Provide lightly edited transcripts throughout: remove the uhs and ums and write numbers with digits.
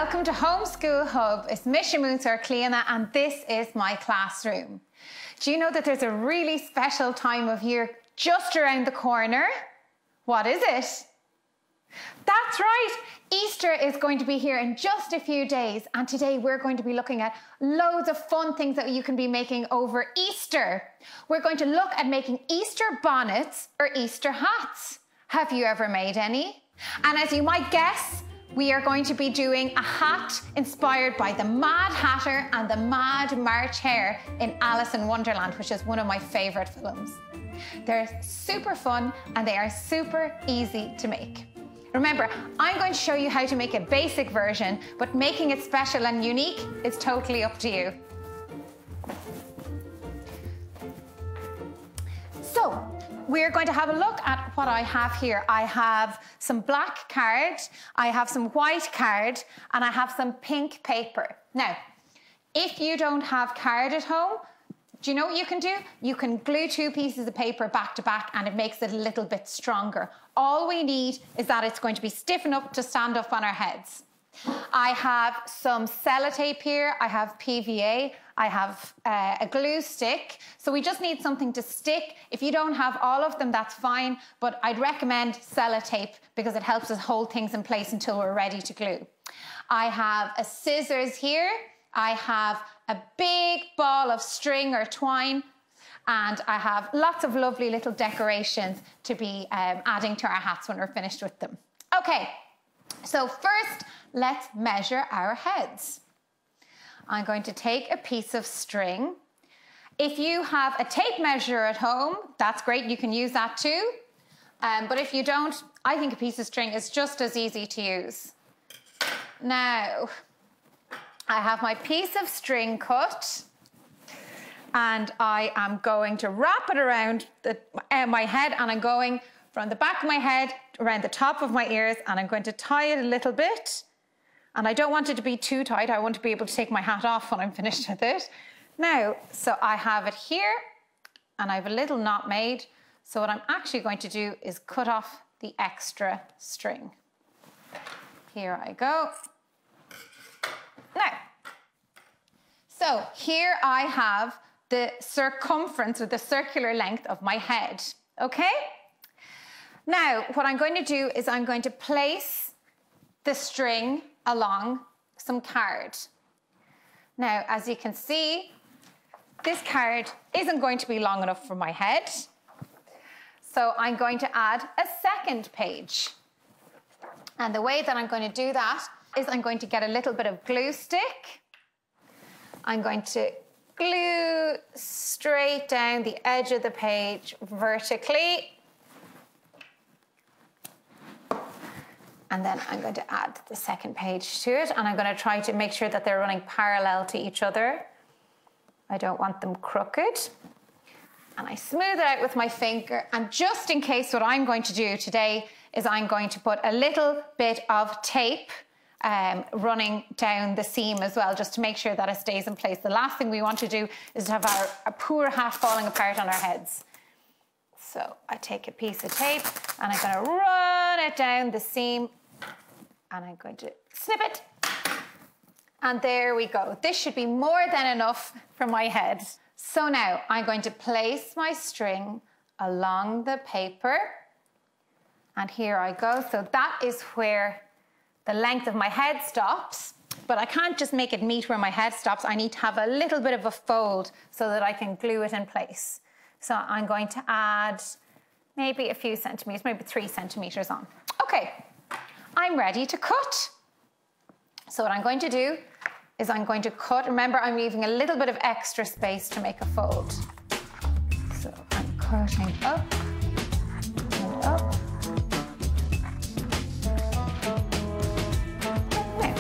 Welcome to Homeschool Hub. It's Misha Moonsar Cliana and this is my classroom. Do you know that there's a really special time of year just around the corner? What is it? That's right, Easter is going to be here in just a few days, and today we're going to be looking at loads of fun things that you can be making over Easter. We're going to look at making Easter bonnets or Easter hats. Have you ever made any? And as you might guess, we are going to be doing a hat inspired by the Mad Hatter and the Mad March Hare in Alice in Wonderland, which is one of my favourite films. They're super fun and they are super easy to make. Remember, I'm going to show you how to make a basic version, but making it special and unique is totally up to you. So, we're going to have a look at what I have here. I have some black card, I have some white card, and I have some pink paper. Now, if you don't have card at home, do you know what you can do? You can glue two pieces of paper back to back and it makes it a little bit stronger. All we need is that it's going to be stiff enough to stand up on our heads. I have some sellotape here, I have PVA, I have a glue stick. So we just need something to stick. If you don't have all of them, that's fine, but I'd recommend sellotape because it helps us hold things in place until we're ready to glue. I have a scissors here, I have a big ball of string or twine, and I have lots of lovely little decorations to be adding to our hats when we're finished with them. Okay, so first, let's measure our heads. I'm going to take a piece of string. If you have a tape measure at home, that's great, you can use that too. But if you don't, I think a piece of string is just as easy to use. Now, I have my piece of string cut and I am going to wrap it around my head, and I'm going from the back of my head around the top of my ears, and I'm going to tie it a little bit. And I don't want it to be too tight. I want to be able to take my hat off when I'm finished with it. Now, so I have it here and I have a little knot made. So what I'm actually going to do is cut off the extra string. Here I go. Now, so here I have the circumference or the circular length of my head, okay? Now, what I'm going to do is I'm going to place the string along some card. Now, as you can see, this card isn't going to be long enough for my head. So I'm going to add a second page. And the way that I'm going to do that is I'm going to get a little bit of glue stick. I'm going to glue straight down the edge of the page vertically. And then I'm going to add the second page to it, and I'm going to try to make sure that they're running parallel to each other. I don't want them crooked. And I smooth it out with my finger, and just in case, what I'm going to do today is I'm going to put a little bit of tape running down the seam as well, just to make sure that it stays in place. The last thing we want to do is to have our poor hat falling apart on our heads. So I take a piece of tape and I'm going to run it down the seam and I'm going to snip it. And there we go. This should be more than enough for my head. So now I'm going to place my string along the paper. And here I go. So that is where the length of my head stops. But I can't just make it meet where my head stops. I need to have a little bit of a fold so that I can glue it in place. So I'm going to add maybe a few centimeters, maybe 3 centimeters on. Okay, I'm ready to cut. So what I'm going to do is I'm going to cut. Remember, I'm leaving a little bit of extra space to make a fold. So I'm cutting up and up. Now,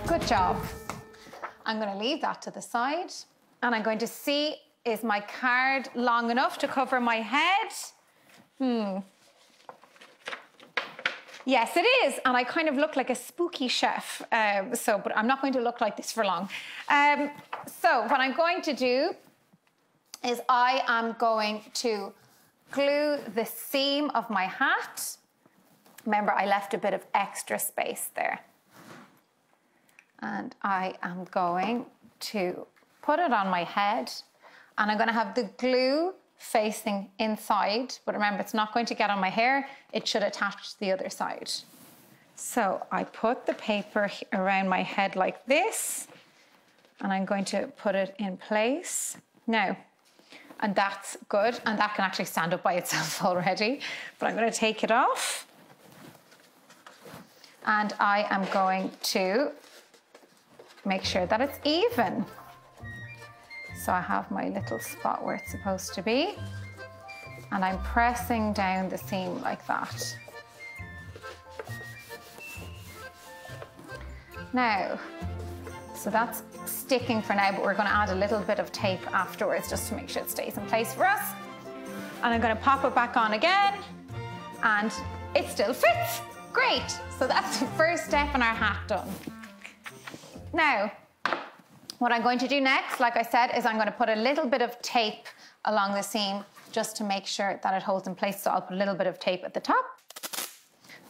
good job. I'm going to leave that to the side and I'm going to see, is my card long enough to cover my head? Yes, it is. And I kind of look like a spooky chef. But I'm not going to look like this for long. So what I'm going to do is I am going to glue the seam of my hat. Remember, I left a bit of extra space there. And I am going to put it on my head, and I'm going to have the glue facing inside, but remember, it's not going to get on my hair, it should attach to the other side. So I put the paper around my head like this, and I'm going to put it in place. Now, and that's good, and that can actually stand up by itself already, but I'm going to take it off. And I am going to make sure that it's even. So I have my little spot where it's supposed to be, and I'm pressing down the seam like that. Now, so that's sticking for now, but we're going to add a little bit of tape afterwards just to make sure it stays in place for us. And I'm going to pop it back on again, and it still fits. Great. So that's the first step in our hat done. Now, what I'm going to do next, like I said, is I'm going to put a little bit of tape along the seam just to make sure that it holds in place. So I'll put a little bit of tape at the top.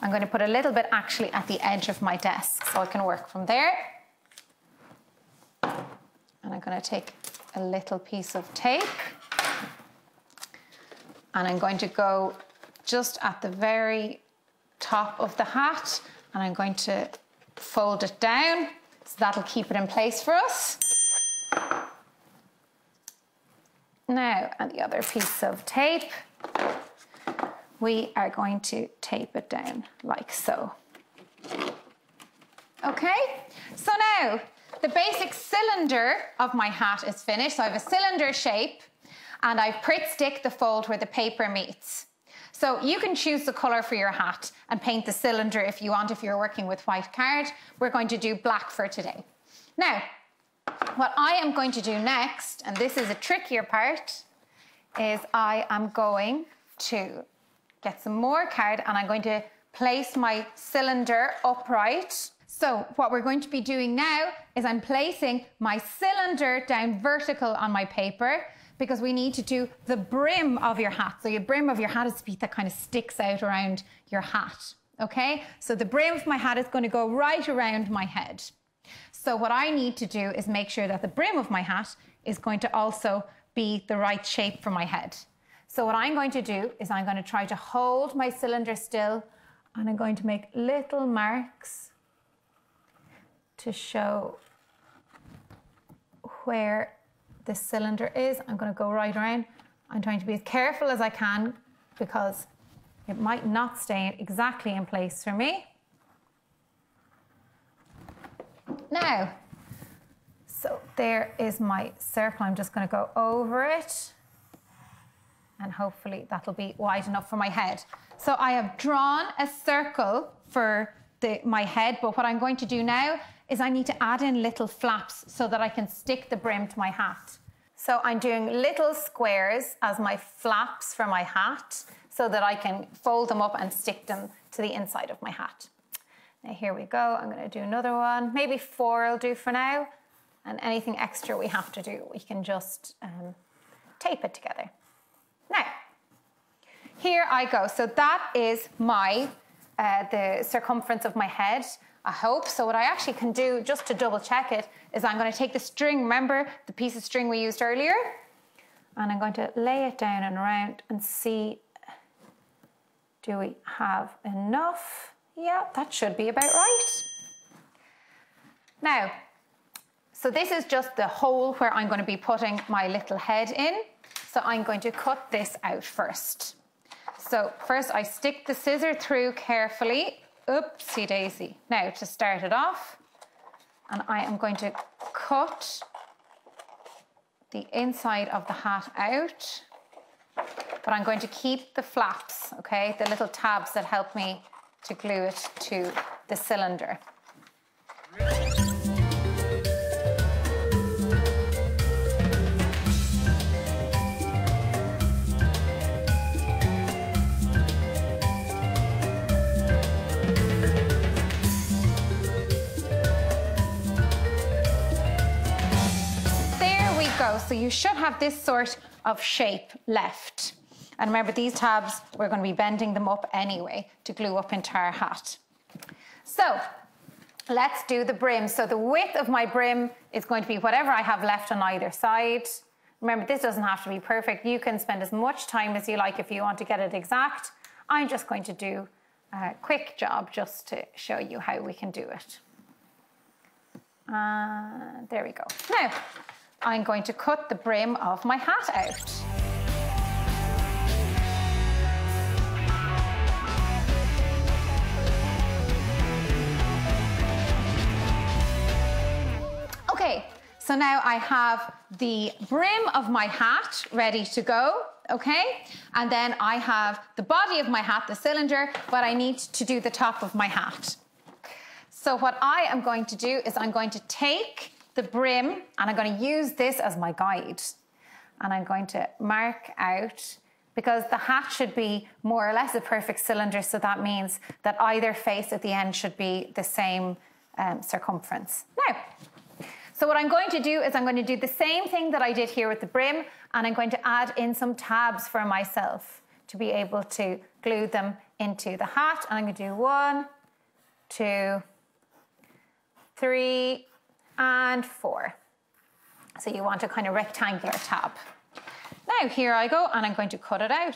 I'm going to put a little bit actually at the edge of my desk so I can work from there. And I'm going to take a little piece of tape, and I'm going to go just at the very top of the hat, and I'm going to fold it down so that'll keep it in place for us. Now, and the other piece of tape, we are going to tape it down like so. Okay, so now the basic cylinder of my hat is finished. So I have a cylinder shape, and I've Pritt stick the fold where the paper meets. So you can choose the colour for your hat and paint the cylinder if you want, if you're working with white card. We're going to do black for today. Now, what I am going to do next, and this is a trickier part, is I am going to get some more card, and I'm going to place my cylinder upright. So what we're going to be doing now is I'm placing my cylinder down vertical on my paper, because we need to do the brim of your hat. So your brim of your hat is the piece that kind of sticks out around your hat, okay? So the brim of my hat is going to go right around my head. So what I need to do is make sure that the brim of my hat is going to also be the right shape for my head. So what I'm going to do is I'm going to try to hold my cylinder still, and I'm going to make little marks to show where the cylinder is. I'm going to go right around. I'm trying to be as careful as I can because it might not stay exactly in place for me. Now, so there is my circle. I'm just going to go over it, and hopefully that'll be wide enough for my head. So I have drawn a circle for my head, but what I'm going to do now is I need to add in little flaps so that I can stick the brim to my hat. So I'm doing little squares as my flaps for my hat so that I can fold them up and stick them to the inside of my hat. Now here we go. I'm going to do another one. Maybe 4 will do for now. And anything extra we have to do, we can just tape it together. Now, here I go. So that is my the circumference of my head, I hope. So what I actually can do, just to double check it, is I'm going to take the string, remember the piece of string we used earlier, and I'm going to lay it down and around and see, do we have enough? Yeah, that should be about right. Now, so this is just the hole where I'm going to be putting my little head in. So I'm going to cut this out first. So first I stick the scissor through carefully. Oopsie daisy. Now to start it off, and I am going to cut the inside of the hat out, but I'm going to keep the flaps, okay? The little tabs that help me to glue it to the cylinder. So you should have this sort of shape left. And remember, these tabs, we're going to be bending them up anyway to glue up into our hat. So let's do the brim. So the width of my brim is going to be whatever I have left on either side. Remember, this doesn't have to be perfect. You can spend as much time as you like if you want to get it exact. I'm just going to do a quick job just to show you how we can do it. There we go. Now, I'm going to cut the brim of my hat out. Okay, so now I have the brim of my hat ready to go, okay? And then I have the body of my hat, the cylinder, but I need to do the top of my hat. So what I am going to do is I'm going to take the brim and I'm going to use this as my guide. And I'm going to mark out, because the hat should be more or less a perfect cylinder, so that means that either face at the end should be the same circumference. Now, so what I'm going to do is I'm going to do the same thing that I did here with the brim, and I'm going to add in some tabs for myself to be able to glue them into the hat. And I'm going to do 1, 2, 3, and 4. So you want a kind of rectangular tab. Now here I go, and I'm going to cut it out.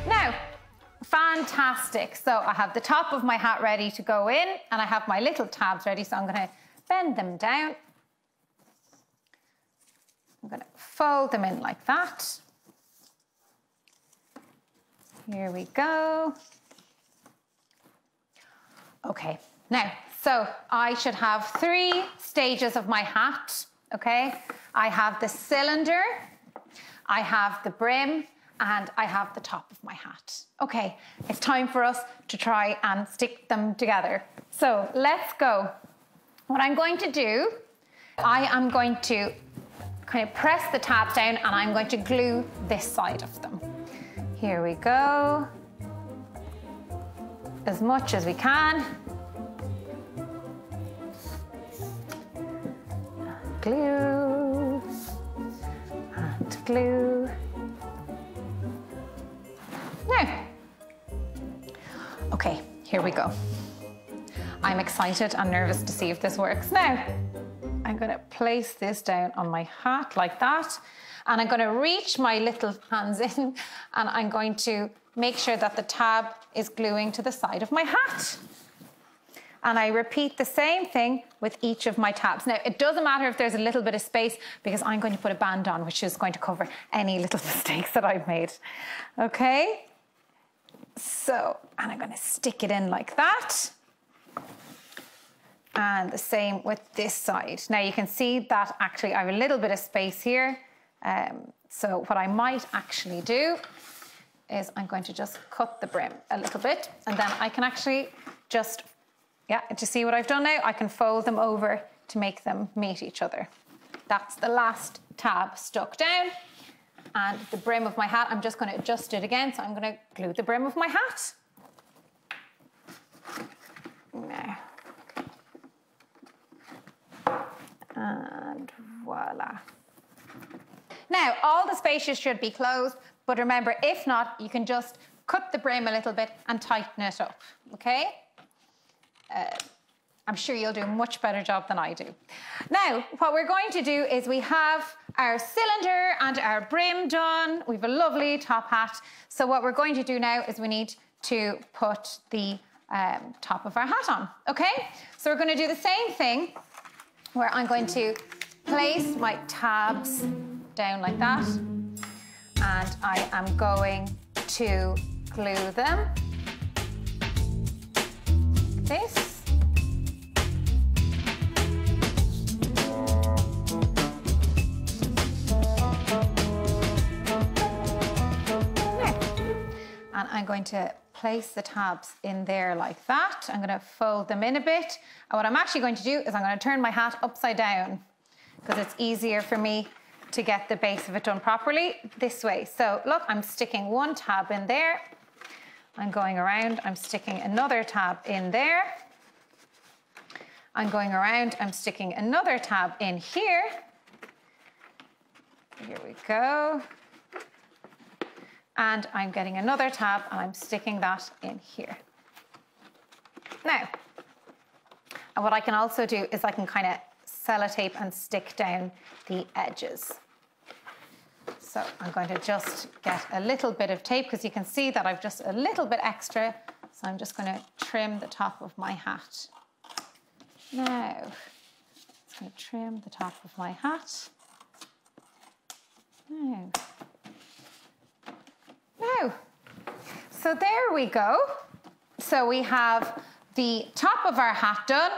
Now, fantastic. So I have the top of my hat ready to go in, and I have my little tabs ready, so I'm going to bend them down. I'm going to fold them in like that. Here we go. Okay, now, so I should have 3 stages of my hat, okay? I have the cylinder, I have the brim, and I have the top of my hat. Okay, it's time for us to try and stick them together. So let's go. What I'm going to do, I am going to kind of press the tabs down, and I'm going to glue this side of them. Here we go. As much as we can. Glue. And glue. Now, okay, here we go. I'm excited and nervous to see if this works. Now, I'm going to place this down on my hat like that, and I'm going to reach my little hands in, and I'm going to make sure that the tab is gluing to the side of my hat. And I repeat the same thing with each of my tabs. Now, it doesn't matter if there's a little bit of space, because I'm going to put a band on, which is going to cover any little mistakes that I've made. Okay? So, and I'm going to stick it in like that. And the same with this side. Now you can see that actually I have a little bit of space here. So what I might actually do is I'm going to just cut the brim a little bit, and then I can actually just, yeah, do you see what I've done now? I can fold them over to make them meet each other. That's the last tab stuck down. And the brim of my hat, I'm just going to adjust it again. So I'm going to glue the brim of my hat. Now. And voila. Now, all the spaces should be closed, but remember, if not, you can just cut the brim a little bit and tighten it up, okay? I'm sure you'll do a much better job than I do. Now, what we're going to do is we have our cylinder and our brim done. We have a lovely top hat. So what we're going to do now is we need to put the top of our hat on, okay? So we're going to do the same thing, where I'm going to place my tabs down like that, and I am going to glue them like this. And I'm going to place the tabs in there like that. I'm going to fold them in a bit. And what I'm actually going to do is I'm going to turn my hat upside down, because it's easier for me to get the base of it done properly this way. So look, I'm sticking one tab in there. I'm going around, I'm sticking another tab in there. I'm going around, I'm sticking another tab in here. here we go. And I'm getting another tab and I'm sticking that in here. Now, and what I can also do is I can kind of sellotape and stick down the edges. So I'm going to just get a little bit of tape because you can see that I've just a little bit extra. So I'm just going to trim the top of my hat. Now, I'm just going to trim the top of my hat. Now. So there we go. So we have the top of our hat done.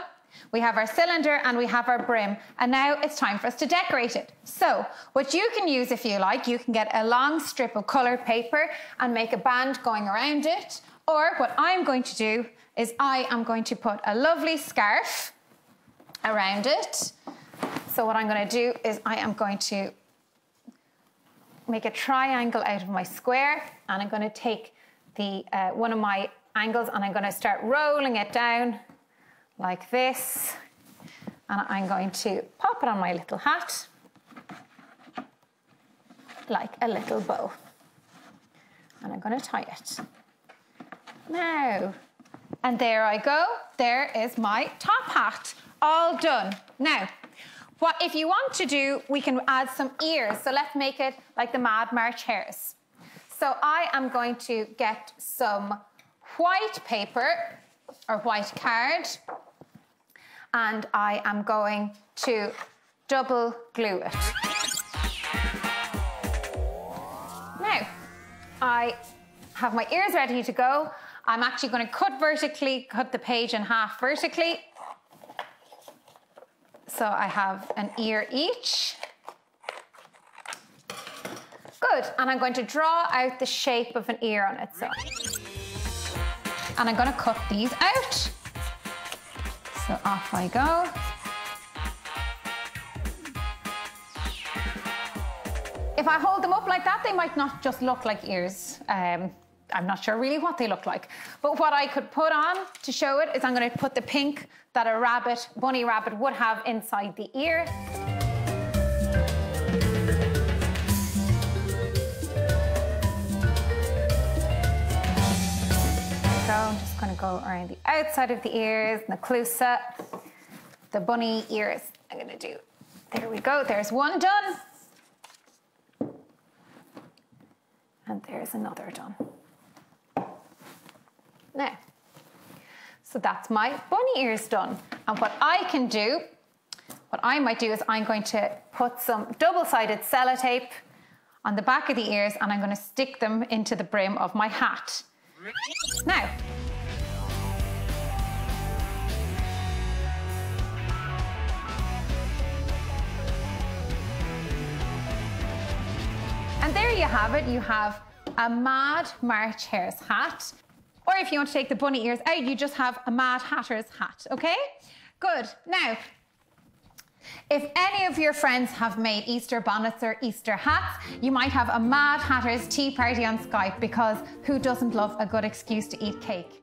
We have our cylinder and we have our brim, and now it's time for us to decorate it. So what you can use if you like, you can get a long strip of colored paper and make a band going around it. Or what I'm going to do is I am going to put a lovely scarf around it. So what I'm going to do is I am going to make a triangle out of my square, and I'm going to take the one of my angles and I'm going to start rolling it down like this, and I'm going to pop it on my little hat like a little bow, and I'm going to tie it now, and there I go. There is my top hat all done. Now what if you want to do, we can add some ears, so let's make it like the Mad March hares. So I am going to get some white paper or white card, and I am going to double glue it. Now, I have my ears ready to go. I'm actually going to cut the page in half vertically. So I have an ear each. Good, and I'm going to draw out the shape of an ear on its side. And I'm going to cut these out. So off I go. If I hold them up like that, they might not just look like ears. I'm not sure really what they look like. But what I could put on to show it is I'm going to put the pink that a bunny rabbit would have inside the ear. So I'm just going to go around the outside of the ears and the clusa, the bunny ears. I'm going to do, there we go, there's one done. And there's another done. Now, so that's my bunny ears done. And what I can do, what I might do is I'm going to put some double-sided sellotape on the back of the ears, and I'm going to stick them into the brim of my hat. Now, and there you have it. You have a Mad March hare's hat. Or if you want to take the bunny ears out, you just have a Mad Hatter's hat, okay? Good. Now, if any of your friends have made Easter bonnets or Easter hats, you might have a Mad Hatter's tea party on Skype, because who doesn't love a good excuse to eat cake?